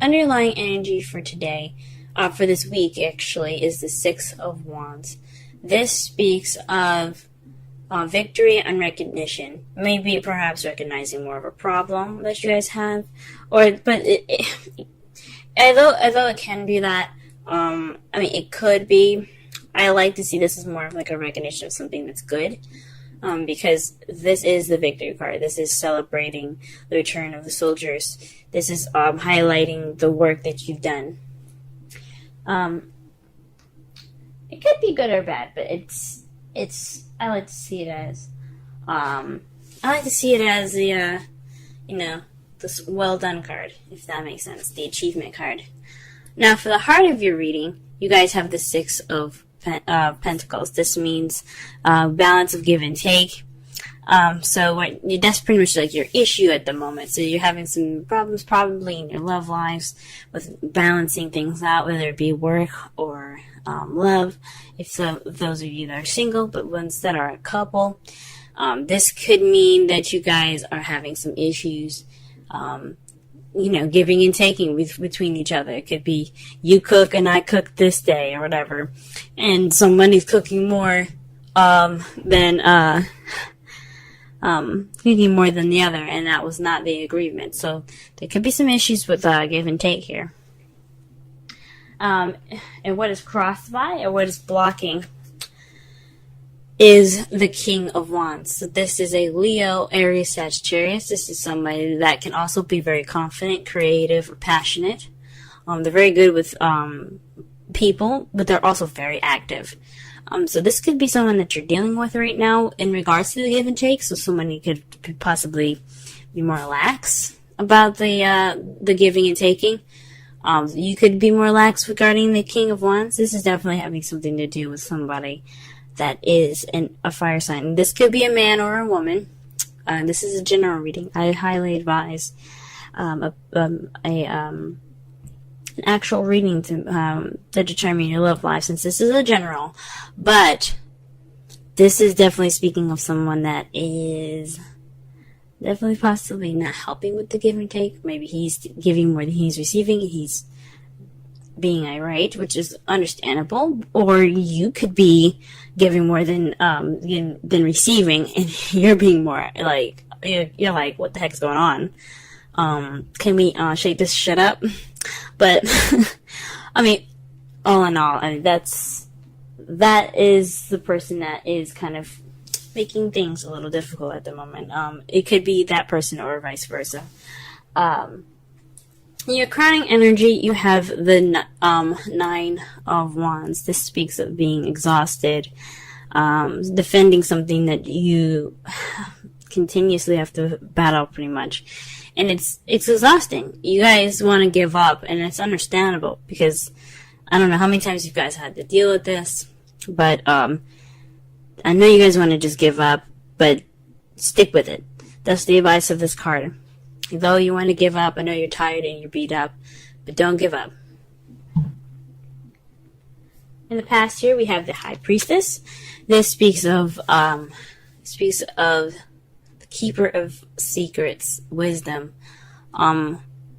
underlying energy for today, for this week actually, is the Six of Wands. This speaks of victory and recognition. Maybe perhaps recognizing more of a problem that you guys have, although it can be that, it could be. I like to see this as more of like a recognition of something that's good, because this is the victory card. This is celebrating the return of the soldiers. This is highlighting the work that you've done. It could be good or bad, but it's. I like to see it as, the this well done card, if that makes sense, the achievement card. Now, for the heart of your reading, you guys have the Six of Pentacles. This means balance of give and take. That's pretty much like your issue at the moment. So you're having some problems probably in your love lives with balancing things out, whether it be work or love. If those of you that are single, but ones that are a couple, this could mean that you guys are having some issues, giving and taking between each other. It could be you cook and I cook this day or whatever, and somebody's cooking more than the other, and that was not the agreement. So there could be some issues with give and take here. And what is crossed by, or what is blocking, is the King of Wands. So this is a Leo, Aries, Sagittarius. This is somebody that can also be very confident, creative, or passionate. They're very good with people, but they're also very active. So this could be someone that you're dealing with right now in regards to the give and take. So somebody could possibly be more lax about the giving and taking. You could be more lax regarding the King of Wands. This is definitely having something to do with somebody that is a fire sign. This could be a man or a woman. This is a general reading. I highly advise an actual reading to determine your love life, since this is a general. But this is definitely speaking of someone that is definitely possibly not helping with the give and take. Maybe he's giving more than he's receiving. He's being irate, which is understandable. Or you could be giving more than receiving, and you're being more like, you're like, what the heck's going on? Can we shake this shit up? But all in all, that is the person that is kind of making things a little difficult at the moment. It could be that person or vice versa. In your crowning energy, you have the Nine of Wands. This speaks of being exhausted, defending something that you continuously have to battle pretty much. And it's exhausting. You guys want to give up, and it's understandable, because I don't know how many times you guys had to deal with this, but I know you guys want to just give up, but stick with it. That's the advice of this card. Though you want to give up, I know you're tired and you're beat up, but don't give up. In the past here, we have the High Priestess. This speaks of the keeper of secrets, wisdom,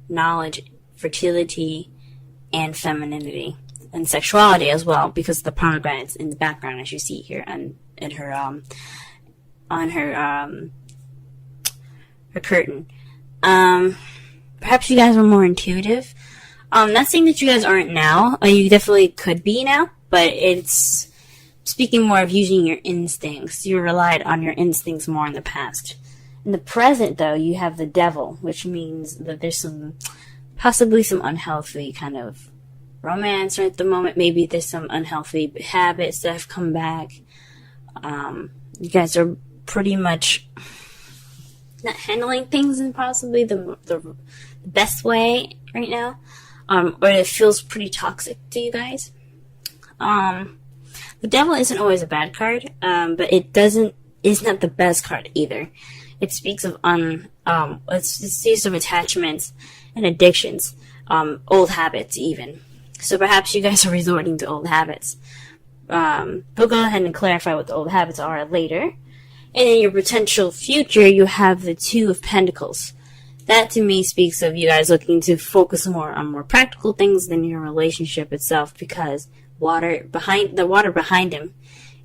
knowledge, fertility, and femininity, and sexuality as well, because of the pomegranates in the background, as you see here, and in her curtain. Perhaps you guys are more intuitive. Not saying that you guys aren't now. You definitely could be now, but it's speaking more of using your instincts. You relied on your instincts more in the past. In the present, though, you have the Devil, which means that there's possibly some unhealthy kind of romance at the moment. Maybe there's some unhealthy habits that have come back. You guys are pretty much not handling things in possibly the best way right now, or it feels pretty toxic to you guys. The Devil isn't always a bad card, but it's not the best card either. It speaks of it speaks of attachments and addictions, old habits even. So perhaps you guys are resorting to old habits. We'll go ahead and clarify what the old habits are later. And in your potential future, you have the Two of Pentacles. That to me speaks of you guys looking to focus more on more practical things than your relationship itself, because the water behind him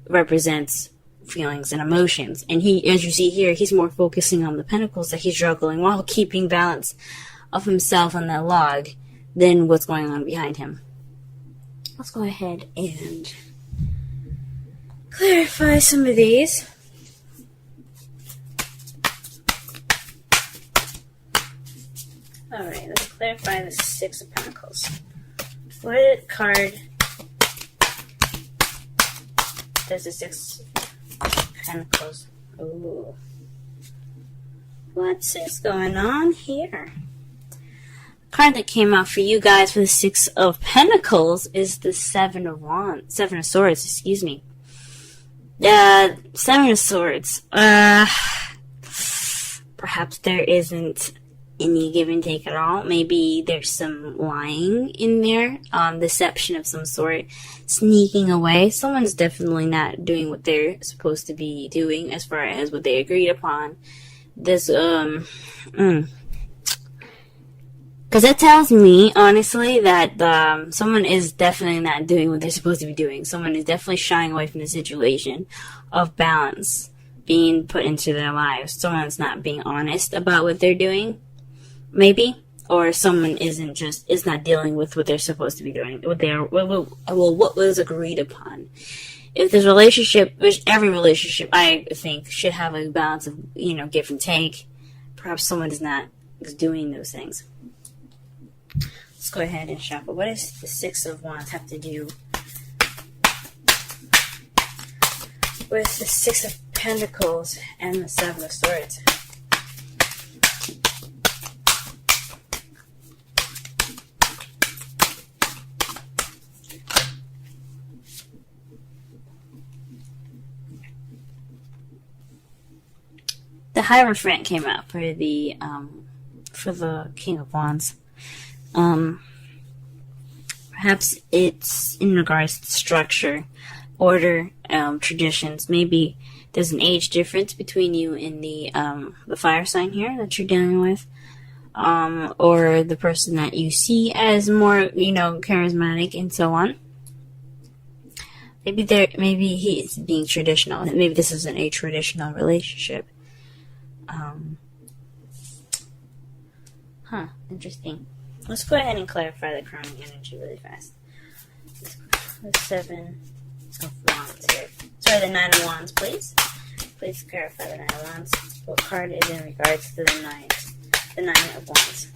represents feelings and emotions. And he, as you see here, he's more focusing on the pentacles that he's juggling while keeping balance of himself on that log than what's going on behind him. Let's go ahead and clarify some of these. Alright, let's clarify the Six of Pentacles. What card does the Six of Pentacles? Ooh. What's going on here? The card that came out for you guys for the Six of Pentacles is the Seven of Swords, excuse me. Seven of Swords. Perhaps there isn't any give and take at all. Maybe there's some lying in there, deception of some sort, sneaking away. Someone's definitely not doing what they're supposed to be doing as far as what they agreed upon. This, because that tells me, honestly, that someone is definitely not doing what they're supposed to be doing. Someone is definitely shying away from the situation of balance being put into their lives. Someone's not being honest about what they're doing. Maybe, or someone is not dealing with what they're supposed to be doing, what was agreed upon. If this relationship, which every relationship I think should have a balance of, give and take, perhaps someone is doing those things. Let's go ahead and shuffle. What does the Six of Wands have to do with the Six of Pentacles and the Seven of Swords? The Hierophant came out for the King of Wands. Perhaps it's in regards to structure, order, traditions. Maybe there's an age difference between you and the fire sign here that you're dealing with, or the person that you see as more, charismatic and so on. Maybe he is being traditional. Maybe this isn't a traditional relationship. Interesting. Let's go ahead and clarify the crowning energy really fast. The Seven of Wands here. Sorry, the Nine of Wands, please. Please clarify the Nine of Wands. What card is in regards to the Nine of Wands?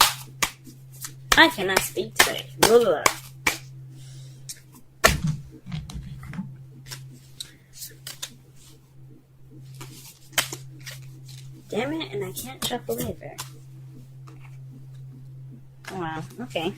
I cannot speak today. Blah, blah, blah. Damn it, and I can't shuffle either. Oh, wow, okay.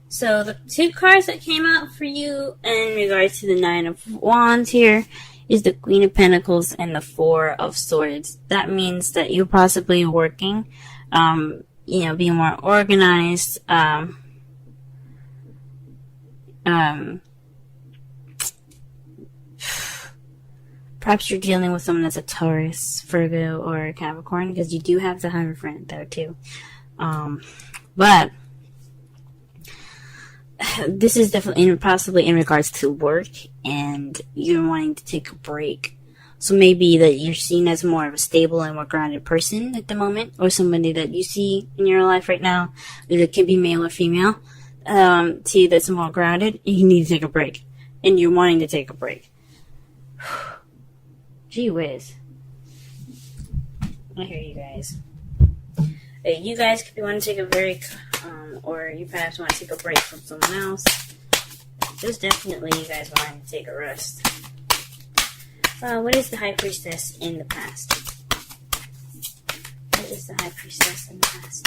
So the two cards that came out for you in regards to the Nine of Wands here is the Queen of Pentacles and the Four of Swords. That means that you're possibly working, being more organized, perhaps you're dealing with someone that's a Taurus, Virgo, or a Capricorn, because you do have the Hierophant there too. But this is definitely possibly in regards to work, and you're wanting to take a break. So maybe that you're seen as more of a stable and more grounded person at the moment, or somebody that you see in your life right now, that can be male or female, to you that's more grounded, and you need to take a break. And you're wanting to take a break. Gee whiz. I hear you guys. You guys could want to take a break, or you perhaps want to take a break from someone else. Just definitely you guys want to take a rest. What is the High Priestess in the past? What is the High Priestess in the past?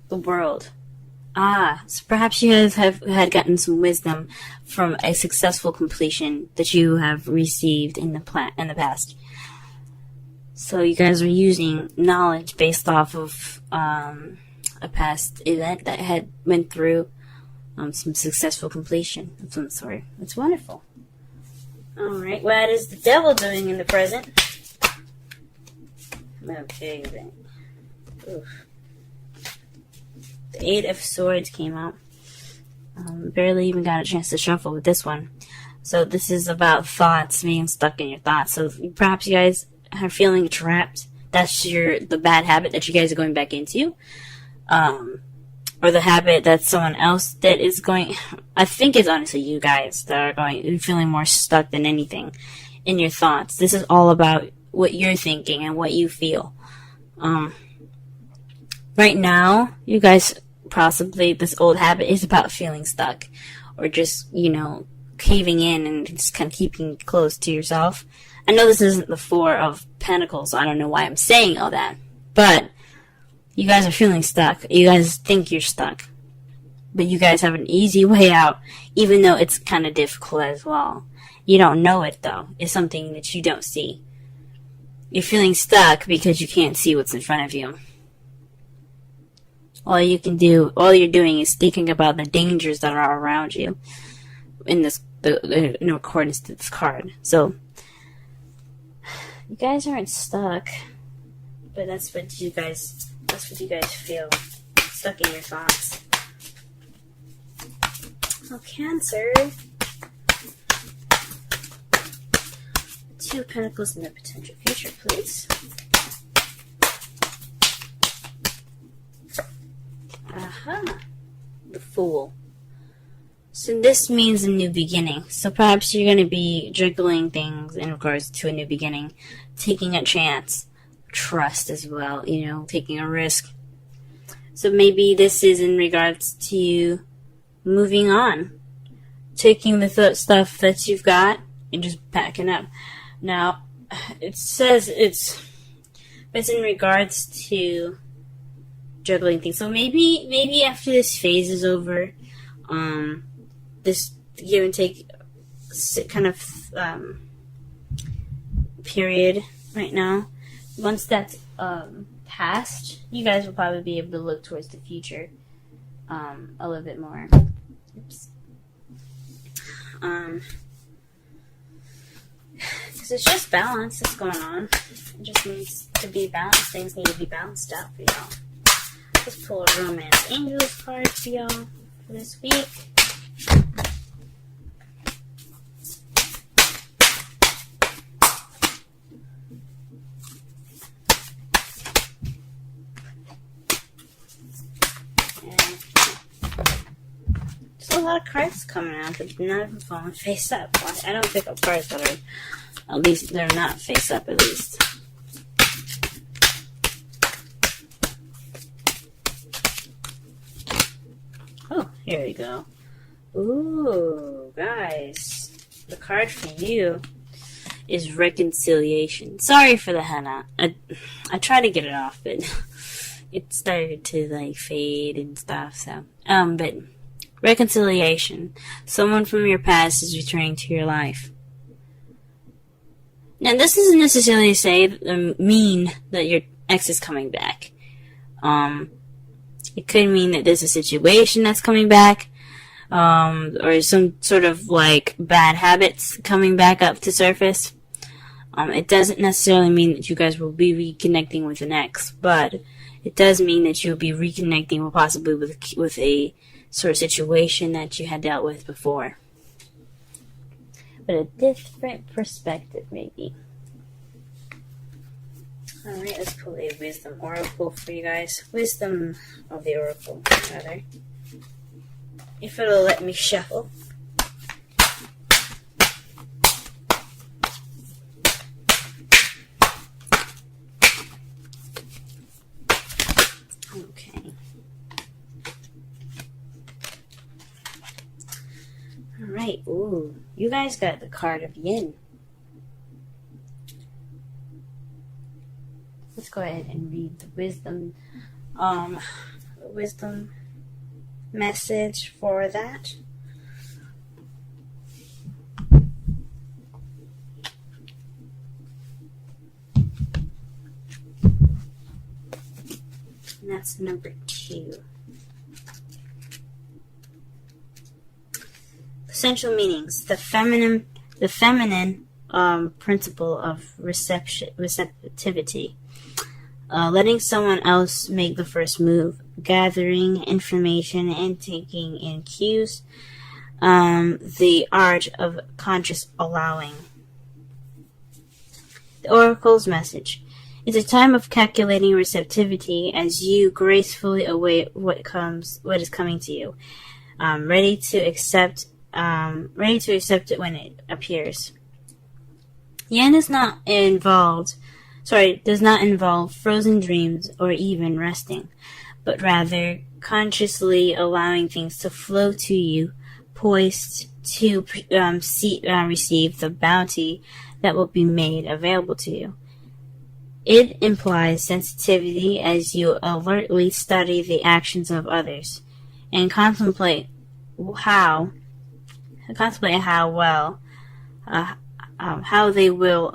The World. So perhaps you guys had gotten some wisdom from a successful completion that you have received in the past. So you guys are using knowledge based off of a past event that had went through some successful completion of some sort. It's wonderful. Alright, what is the devil doing in the present? Okay, then. Oof. The Eight of Swords came out. Barely even got a chance to shuffle with this one. So this is about thoughts, being stuck in your thoughts. So perhaps you guys are feeling trapped. That's the bad habit that you guys are going back into. Or the habit that someone else that is going, I think it's honestly you guys that are feeling more stuck than anything in your thoughts. This is all about what you're thinking and what you feel. Right now, you guys possibly, this old habit is about feeling stuck or just, caving in and just kind of keeping close to yourself. I know this isn't the Four of Pentacles, so I don't know why I'm saying all that, but you guys are feeling stuck. You guys think you're stuck. But you guys have an easy way out, even though it's kind of difficult as well. You don't know it, though. It's something that you don't see. You're feeling stuck because you can't see what's in front of you. All you're doing is thinking about the dangers that are around you in accordance to this card. So, you guys aren't stuck, but that's what you guys feel, stuck in your thoughts. Oh, Cancer. Two of Pentacles in the potential future, please. The Fool. So this means a new beginning. So perhaps you're going to be juggling things in regards to a new beginning, taking a chance, trust as well, taking a risk. So maybe this is in regards to moving on, taking the stuff that you've got and just packing up. Now, it says it's in regards to juggling things. So maybe after this phase is over, this give and take kind of period right now, once that's past, you guys will probably be able to look towards the future a little bit more. Oops. Because it's just balance that's going on. It just needs to be balanced. Things need to be balanced out for y'all. Let's pull a Romance Angels card for y'all for this week. A lot of cards coming out, but none of them falling face up. I don't pick up cards that are, at least they're not face up, at least. Oh, here we go. Ooh, guys, the card for you is Reconciliation. Sorry for the henna. I tried to get it off, but it started to fade and stuff. So, but. Reconciliation. Someone from your past is returning to your life. Now, this doesn't necessarily mean that your ex is coming back. It could mean that there's a situation that's coming back, or some sort of bad habits coming back up to surface. It doesn't necessarily mean that you guys will be reconnecting with an ex, but it does mean that you'll be reconnecting possibly with a sort of situation that you had dealt with before. But a different perspective, maybe. Alright, let's pull a Wisdom Oracle for you guys. Wisdom of the Oracle, rather. If it'll let me shuffle. Okay. Alright, ooh. You guys got the card of Yin. Let's go ahead and read the wisdom message for that. And that's number 2. Essential meanings. The feminine The feminine principle of receptivity. Letting someone else make the first move, gathering information and taking in cues. The art of conscious allowing. The Oracle's message. It's a time of calculating receptivity as you gracefully await what is coming to you, ready to accept it when it appears. Yen does not involve frozen dreams or even resting, but rather consciously allowing things to flow to you, poised to receive the bounty that will be made available to you. It implies sensitivity as you alertly study the actions of others and contemplate how they will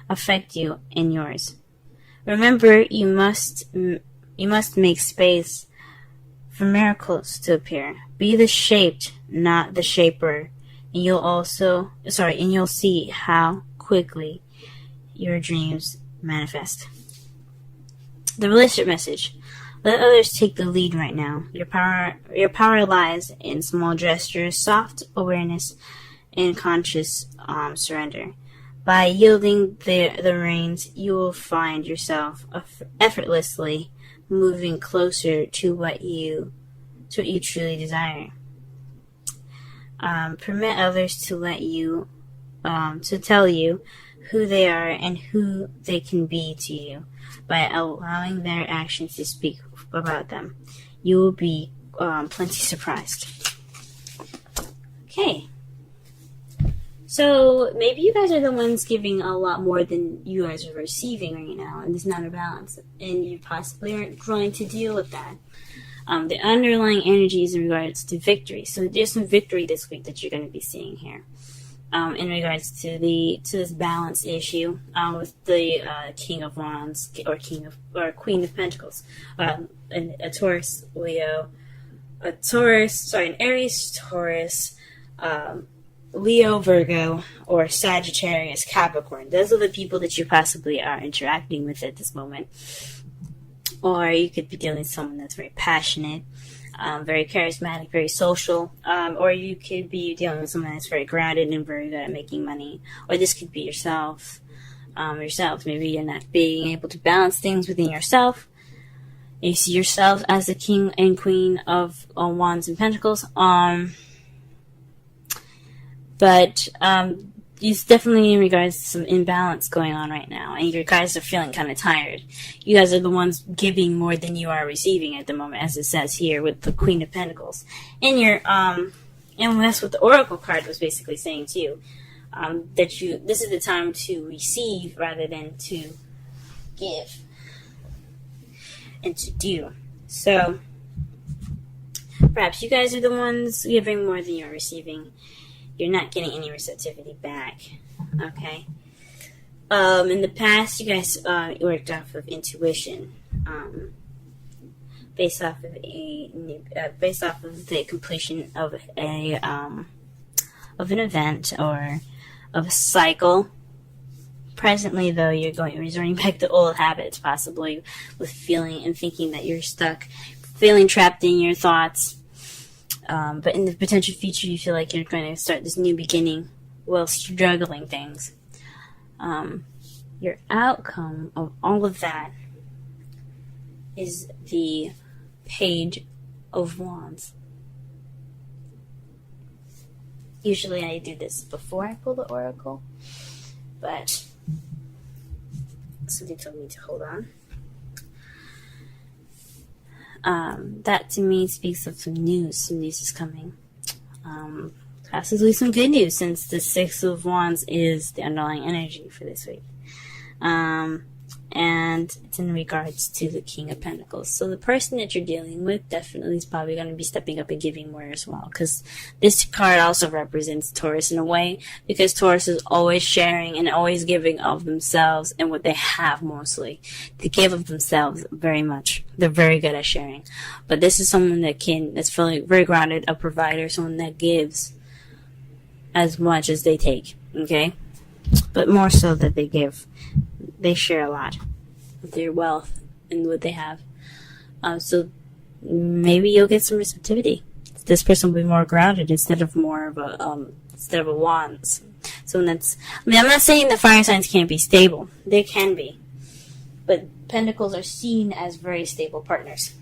affect you and yours. Remember, you must make space for miracles to appear. Be the shaped, not the shaper, and you'll see how quickly your dreams manifest. The relationship message. Let others take the lead right now. Your power lies in small gestures, soft awareness, and conscious surrender. By yielding the reins, you will find yourself effortlessly moving closer to what you truly desire. Permit others to tell you who they are and who they can be to you by allowing their actions to speak about them. You will be plenty surprised. Okay. So maybe you guys are the ones giving a lot more than you guys are receiving right now, and there's not a balance, and you possibly aren't trying to deal with that. The underlying energy is in regards to victory. So there's some victory this week that you're going to be seeing here. In regards to this balance issue with the King of Wands or Queen of Pentacles, an Aries, Taurus, Leo, Virgo, or Sagittarius, Capricorn. Those are the people that you possibly are interacting with at this moment. Or you could be dealing with someone that's very passionate, very charismatic, very social, or you could be dealing with someone that's very grounded and very good at making money. Or this could be yourself. Maybe you're not being able to balance things within yourself. You see yourself as the King and Queen of Wands and Pentacles. But it's definitely in regards to some imbalance going on right now, and you guys are feeling kind of tired. You guys are the ones giving more than you are receiving at the moment, as it says here with the Queen of Pentacles. And that's what the Oracle card was basically saying to you, this is the time to receive rather than to give and to do. So perhaps you guys are the ones giving more than you're receiving. You're not getting any receptivity back, okay? In the past, you guys worked off of intuition, based off of the completion of an event or of a cycle. Presently, though, you're resorting back to old habits, possibly with feeling and thinking that you're stuck, feeling trapped in your thoughts. But in the potential future, you feel like you're going to start this new beginning while struggling things. Your outcome of all of that is the Page of Wands. Usually I do this before I pull the Oracle, but something told me to hold on. That to me speaks of some news. Some news is coming. Possibly some good news, since the Six of Wands is the underlying energy for this week. And it's in regards to the King of Pentacles. So the person that you're dealing with definitely is probably going to be stepping up and giving more as well. Because this card also represents Taurus in a way. Because Taurus is always sharing and always giving of themselves and what they have mostly. They give of themselves very much. They're very good at sharing. But this is someone that's feeling very grounded, a provider, someone that gives. as much as they take, okay? But more so that they give. They share a lot of their wealth and what they have. So maybe you'll get some receptivity. This person will be more grounded instead of more of a wands. So that's, I mean, I'm not saying the fire signs can't be stable. They can be. But pentacles are seen as very stable partners.